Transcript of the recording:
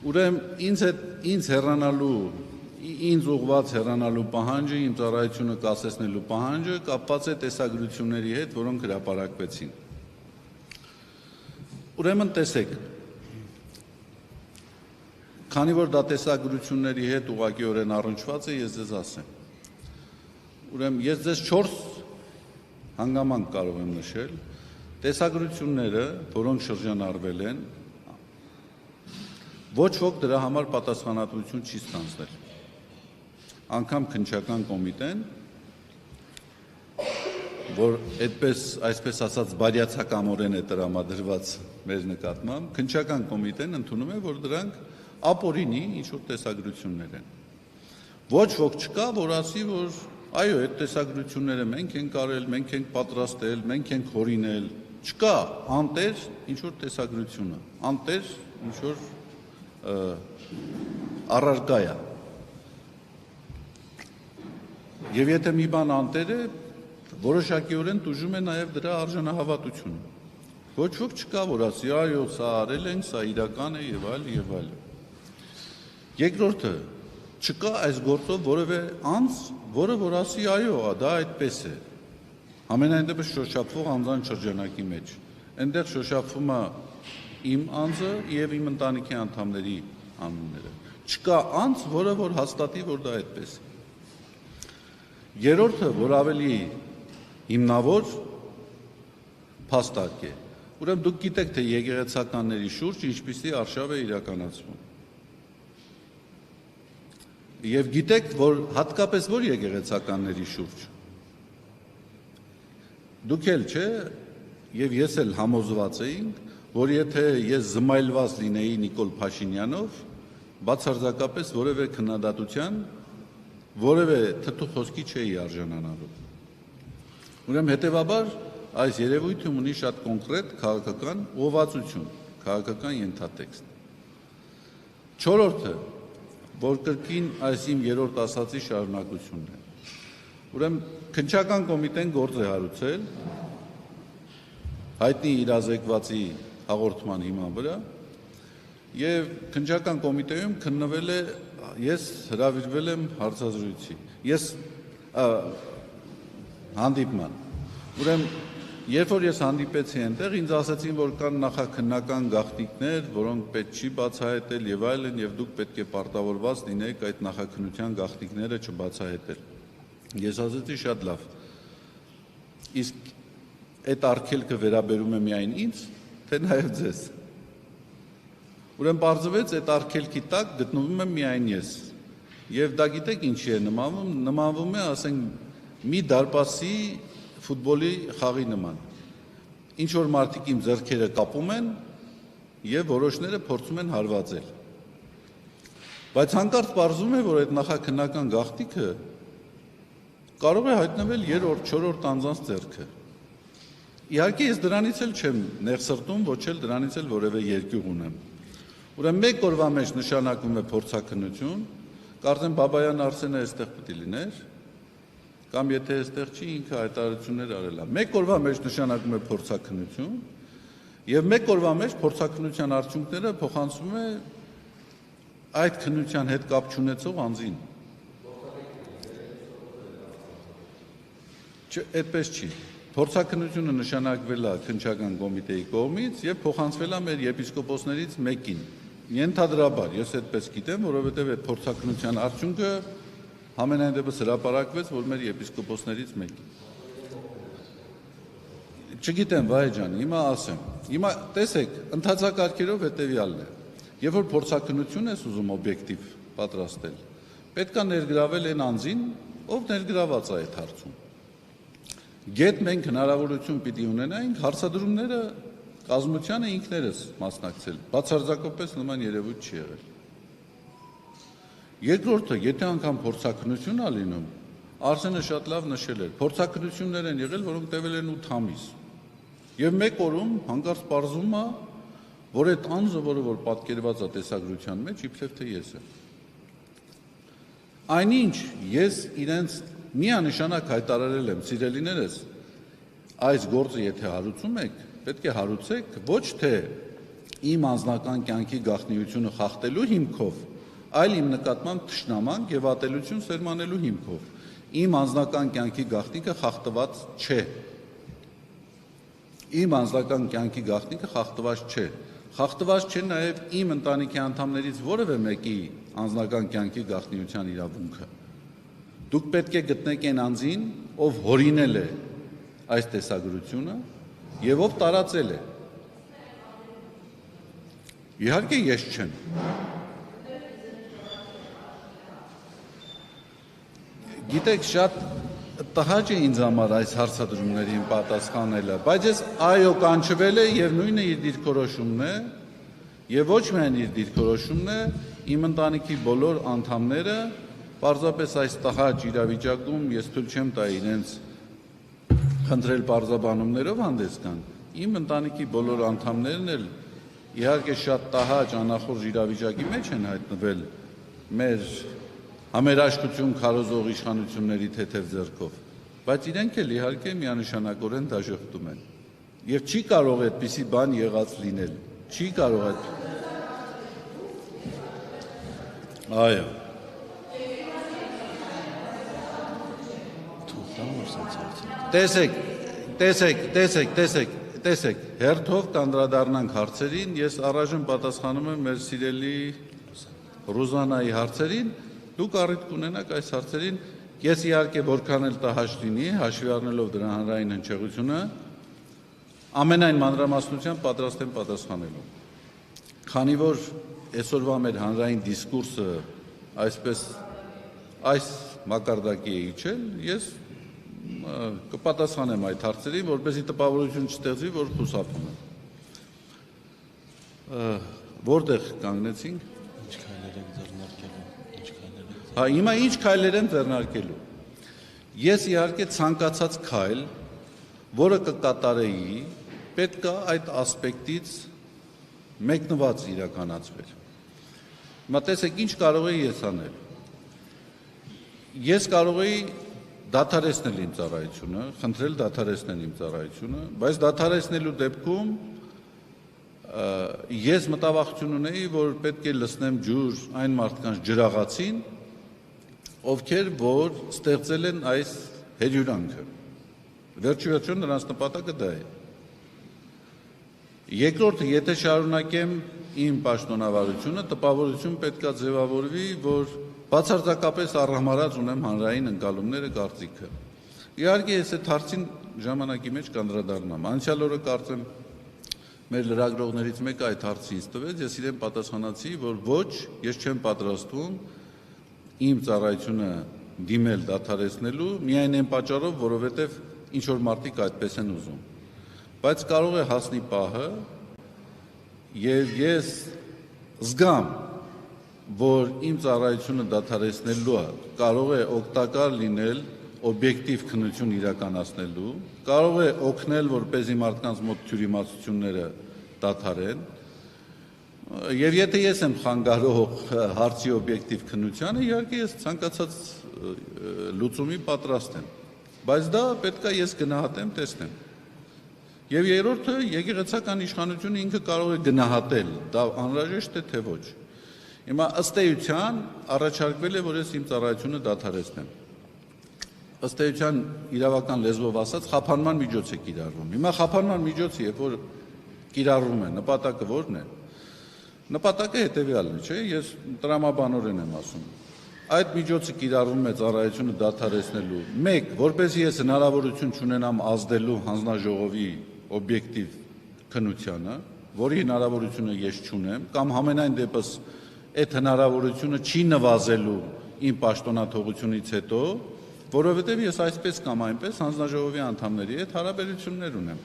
Ուրեմն ինձ հեռանալու, ինձ ուղղված հեռանալու պահանջը, իմ ծառայությունը կասեցնելու պահանջը կապված է տեսագրությունների հետ, որոնք հրապարակվեցին։ Ուրեմն տեսեք, քանի որ դա տեսագրությունների հետ ուղղակիորեն առնչված է, ես ձեզ ասեմ։ Ուրեմն ես ձեզ 4 հանգամանք կարող եմ նշել, տեսագրությունները, որոնք շրջանառվել են, ոչ ոք դրա համար պատասխանատվություն չի ստանձնել։ Անգամ քննչական կոմիտեն, որ այսպես ասած բարյացակամորեն է տրամադրված մեր նկատմամբ, քննչական կոմիտեն ընդունում է, որ դրանք ապօրինի ինչ-որ տեսագրություններ են։ Ոչ ոք չկա, որ ասի, որ այո, այդ տեսագրությունները մենք ենք արել, մենք ենք պատրաստել, մենք ենք հորինել, չկա անտեր ինչ-որ տեսագրությունը, անտեր ինչ-որ առարկա է։ Եվ եթե մի բան անտեր է, որոշակիորեն տուժում է նաև դրա արժանահավատությունը։ Ոչ ոք չկա, որ ասի, այո, սա արել ենք, սա իրական է եւ այլ եւ այլ։ Երկրորդը, չկա այս գործով որևէ անձ, որը որ ասի, այո, դա այդպես է։ Ամենայն դեպս շոշափվող անձանց շրջանակի մեջ։ Այնտեղ շոշափվում է իմ անձը եւ իմ ընտանիքի անդամների անունները։ Չկա անձ, որը որ հաստատի, որ դա այդպես է։ Երրորդը, որ ավելի հիմնավոր փաստարկ է։ Ուրեմն դուք գիտեք, թե եկեղեցականների շուրջ ինչպիսի արշավ է իրականացվում։ Եվ գիտեք, որ հատկապես որ եկեղեցականների շուրջ։ Դուք էլ չէ, եւ ես էլ համոզված էինք, որ եթե ես զմայլված լինեի Նիկոլ Փաշինյանով, բացարձակապես որևէ քննադատության, որևէ թթու խոսքի չէի արժանանալու։ Ուրեմն հետեւաբար այս երևույթը ունի շատ կոնկրետ քաղաքական ուղղվածություն, քաղաքական ենթատեքստ։ Չորրորդը, որ կրկին այս իմ երրորդ ասացի շարունակությունն է։ Ուրեմն քննչական կոմիտեն գործ է հարուցել հայտնի իրազեկվածի հաղորդման հիման վրա եւ քննչական կոմիտեում քննվել է, ես հրավիրվել եմ հարցազրույցի։ Ես հանդիպման։ Ուրեմն երբ որ ես հանդիպեցի այնտեղ, ինձ ասացին, որ կան նախաքննական գաղտնիքներ, որոնք պետք չի բացահայտել եւ այլն, եւ դուք պետք է պարտավորված լինեք այդ նախաքննության գաղտնիքները չբացահայտել։ Ես ասացի շատ լավ։ Իսկ այդ արգելքը վերաբերում է միայն ինձ, թե նաեւ ձեզ։ Ուրեմն բարձվեց այդ արգելքի տակ գտնվում եմ միայն ես։ Եվ դա գիտեք ինչի է նմանվում է, ասենք, մի դարպասի ֆուտբոլի խաղի նման։ Ինչ որ մարդիկ իմ ձեռքերը կապում են եւ որոշները փորձում են հարվածել։ Բայց հանկարծ պարզվում է, որ այդ նախաքննական գաղտնիքը կարող է հայտնվել 3-րդ, 4-րդ անձանց ձեռքը։ Իհարկե ես դրանից էլ չեմ ներսրտում, ոչ էլ դրանից էլ որևէ երկյուղ ունեմ։ Ուրեմն մեկ օրվա մեջ նշանակվում է փորձաքննություն, կարծեմ Բաբայան Արսենը այստեղ պետք է լիներ, կամ եթե այստեղ չի, ինքը հայտարարություններ արել է։ Մեկ օրվա մեջ նշանակվում է փորձաքննություն, եւ մեկ օրվա մեջ փորձաքննության արդյունքները փոխանցվում է այդ քննության հետ կապ չունեցող անձին։ Այդպես չի։ Փորձաքննությունը նշանակվել է քննչական կոմիտեի կողմից եւ փոխանցվել է մեր եպիսկոպոսներից մեկին։ Ենթադրաբար, ես այդպես գիտեմ, որովհետեւ այդ փորձաքննության արդյունքը ամենայն դեպս հրապարակվեց, որ մեր եպիսկոպոսներից մեկին։ Չգիտեմ, վայ ջան, հիմա ասեմ։ Հիմա տեսեք, ընթացակարգերով հետեւյալն է։ Երբ որ փորձաքննություն ես ուզում օբյեկտիվ պատրաստել, պետք է ներգրավել այն անձին, ով ներգրաված է այդ հարցում։ Գետ մենք հնարավորություն պիտի ունենայինք հարցադրումները կազմությանը ինքներս մասնակցել, բացարձակապես նման երևույթ չի եղել։ Երկրորդը, եթե անգամ փորձաքննություն ա լինում, Արսենը շատ լավ նշել էր, փորձաքննություններ են եղել, որոնք տևել են 8 ամիս։ Եվ մեկ օրում հանկարծ պարզվում է, որ այդ անձը, որը որ պատկերված է տեսագրության մեջ, իբրև թե ես եմ։ Այնինչ ես իրենց միանշանակ հայտարարել եմ, սիրելիներս, այս գործը եթե հարուցում եք, պետք է հարուցեք ոչ թե իմ անձնական կյանքի գաղտնիությունը խախտելու հիմքով, այլ իմ նկատմամբ թշնամանք եւ ատելություն սերմանելու հիմքով։ Իմ անձնական կյանքի գաղտնիքը խախտված չէ։ Իմ անձնական կյանքի գաղտնիքը խախտված չէ։ Խախտված չէ նաեւ իմ ընտանիքի անդամներից որևէ մեկի անձնական կյանքի գաղտնիության իրավունքը։ Դուք պետք է գտնեք այն անձին, ով հորինել է այս տեսագրությունը եւ ով տարածել է։ Իհարկե ես չեմ։ Գիտեք, շատ տհաճ է ինձ համար այս հարցադրումներին պատասխանելը, բայց ես այո կանչվել է եւ նույնը իր դիրքորոշումն է եւ ոչ միայն իր դիրքորոշումն է, իմ ընտանիքի բոլոր անդամները պարզապես այս տհաճ իրավիճակում ես թույլ չեմ տա իրենց խնդրել պարզաբանումներով հանդես գան։ Իմ ընտանիքի բոլոր անդամներն էլ իհարկե շատ տհաճ անախորժ իրավիճակի մեջ են հայտնվել մեր համերաշխություն քարոզող իշխանությունների թեթև ձեռքով, բայց իրենք էլ իհարկե միանշանակորեն դաժոխտում են։ Եվ չի կարող այդպիսի բան եղած լինել։ Չի կարող այդ։ Այո։ Տեսեք, հերթով կանդրադառնանք հարցերին, ես առայժմ պատասխանում եմ մեր սիրելի Ռուզանայի հարցերին, դուք առիթ կունենաք այս հարցերին, ես իհարկե որքան էլ տհաճ լինի, հաշվի առնելով դրա հանրային հնչեղությունը, ամենայն մանրամասնությամբ պատրաստ եմ պատասխանելու։ Քանի որ այսօրվա մեր հանրային դիսկուրսը այս մակարդակի է իջել, ես կպատասխանեմ այդ հարցերին, որպեսզի տպավորություն չստեղծվի, որ խուսափում եմ։ Որտեղ կանգնեցինք։ Հա, հիմա ինչ քայլեր են ձեռնարկելու։ Ես իհարկե ցանկացած քայլ, որը կկատարեի, պետք է այդ ասպեկտից մեկնված իրականացվեր։ Հիմա տեսեք, ինչ կարող էի ես անել։ Ես կարող էի դադարեցնել իմ ծառայությունը, խնդրել դադարեցնել իմ ծառայությունը, բայց դադարեցնելու դեպքում ես մտավախություն ունեի, որ պետք է լցնեմ ջուր այն մարդկանց ջրաղացին, ովքեր որ ստեղծել են այս հերյուրանքը։ Վերջիվերջո նրանց նպատակը դա է։ Երկրորդը, եթե շարունակեմ իմ պաշտոնավարությունը, տպավորություն պետք է ձևավորվի, որ բացարձակապես առհամարած ունեմ հանրային ընկալումները, կարծիքը։ Իհարկե ես այդ հարցին ժամանակի մեջ կանդրադառնամ։ Անցյալ օրը կարծեմ մեր լրագրողներից մեկը այդ հարցը ինձ տվեց, ես իրեն պատասխանացի, որ ոչ, ես չեմ պատրաստվում իմ ծառայությունը դիմել դադարեցնելու, միայն այն պատճառով, որովհետև ինչ որ մարդիկ այդպես են ուզում։ Բայց կարող է հասնի պահը, եւ ես զգամ, որ իմ ծառայությունը դադարեցնելը կարող է օգտակար լինել օբյեկտիվ քննություն իրականացնելու, կարող է օգնել, որպեսզի մարդկանց մոտ թյուրիմացությունները դադարեն, եւ եթե ես եմ խանգարող հարցի օբյեկտիվ քննությանը, իհարկե ես ցանկացած լուծումի պատրաստ եմ, բայց դա պետք է ես գնահատեմ, տեսնեմ։ Եվ երրորդը, եկեղեցական իշխանությունը ինքը կարող է գնահատել, դա անհրաժեշտ է թե ոչ։ Հիմա ըստ էության առաջարկվել է, որ ես իմ ծառայությունը դադարեցնեմ։ Ըստ էության իրավական լեզվով ասած խափանման միջոց է կիրառվում։ Հիմա խափանման միջոցը, երբ որ կիրառվում է, նպատակը ո՞րն է։ Նպատակը հետևյալն է, չէ՞, ես տրամաբանորեն եմ ասում։ Այդ միջոցը կիրառվում է ծառայությունը դադարեցնելու։ 1. Որպեսզի ես հնարավորություն չունենամ ազդելու հանձնաժողովի օբյեկտիվ քննությանը, որի հնարավորությունը ես չունեմ, կամ համենայն դեպս այդ հնարավորությունը չի նվազելու իմ պաշտոնաթողությունից հետո, որովհետև ես այսպես կամ այնպես հանձնաժողովի անդամների հետ հարաբերություններ ունեմ։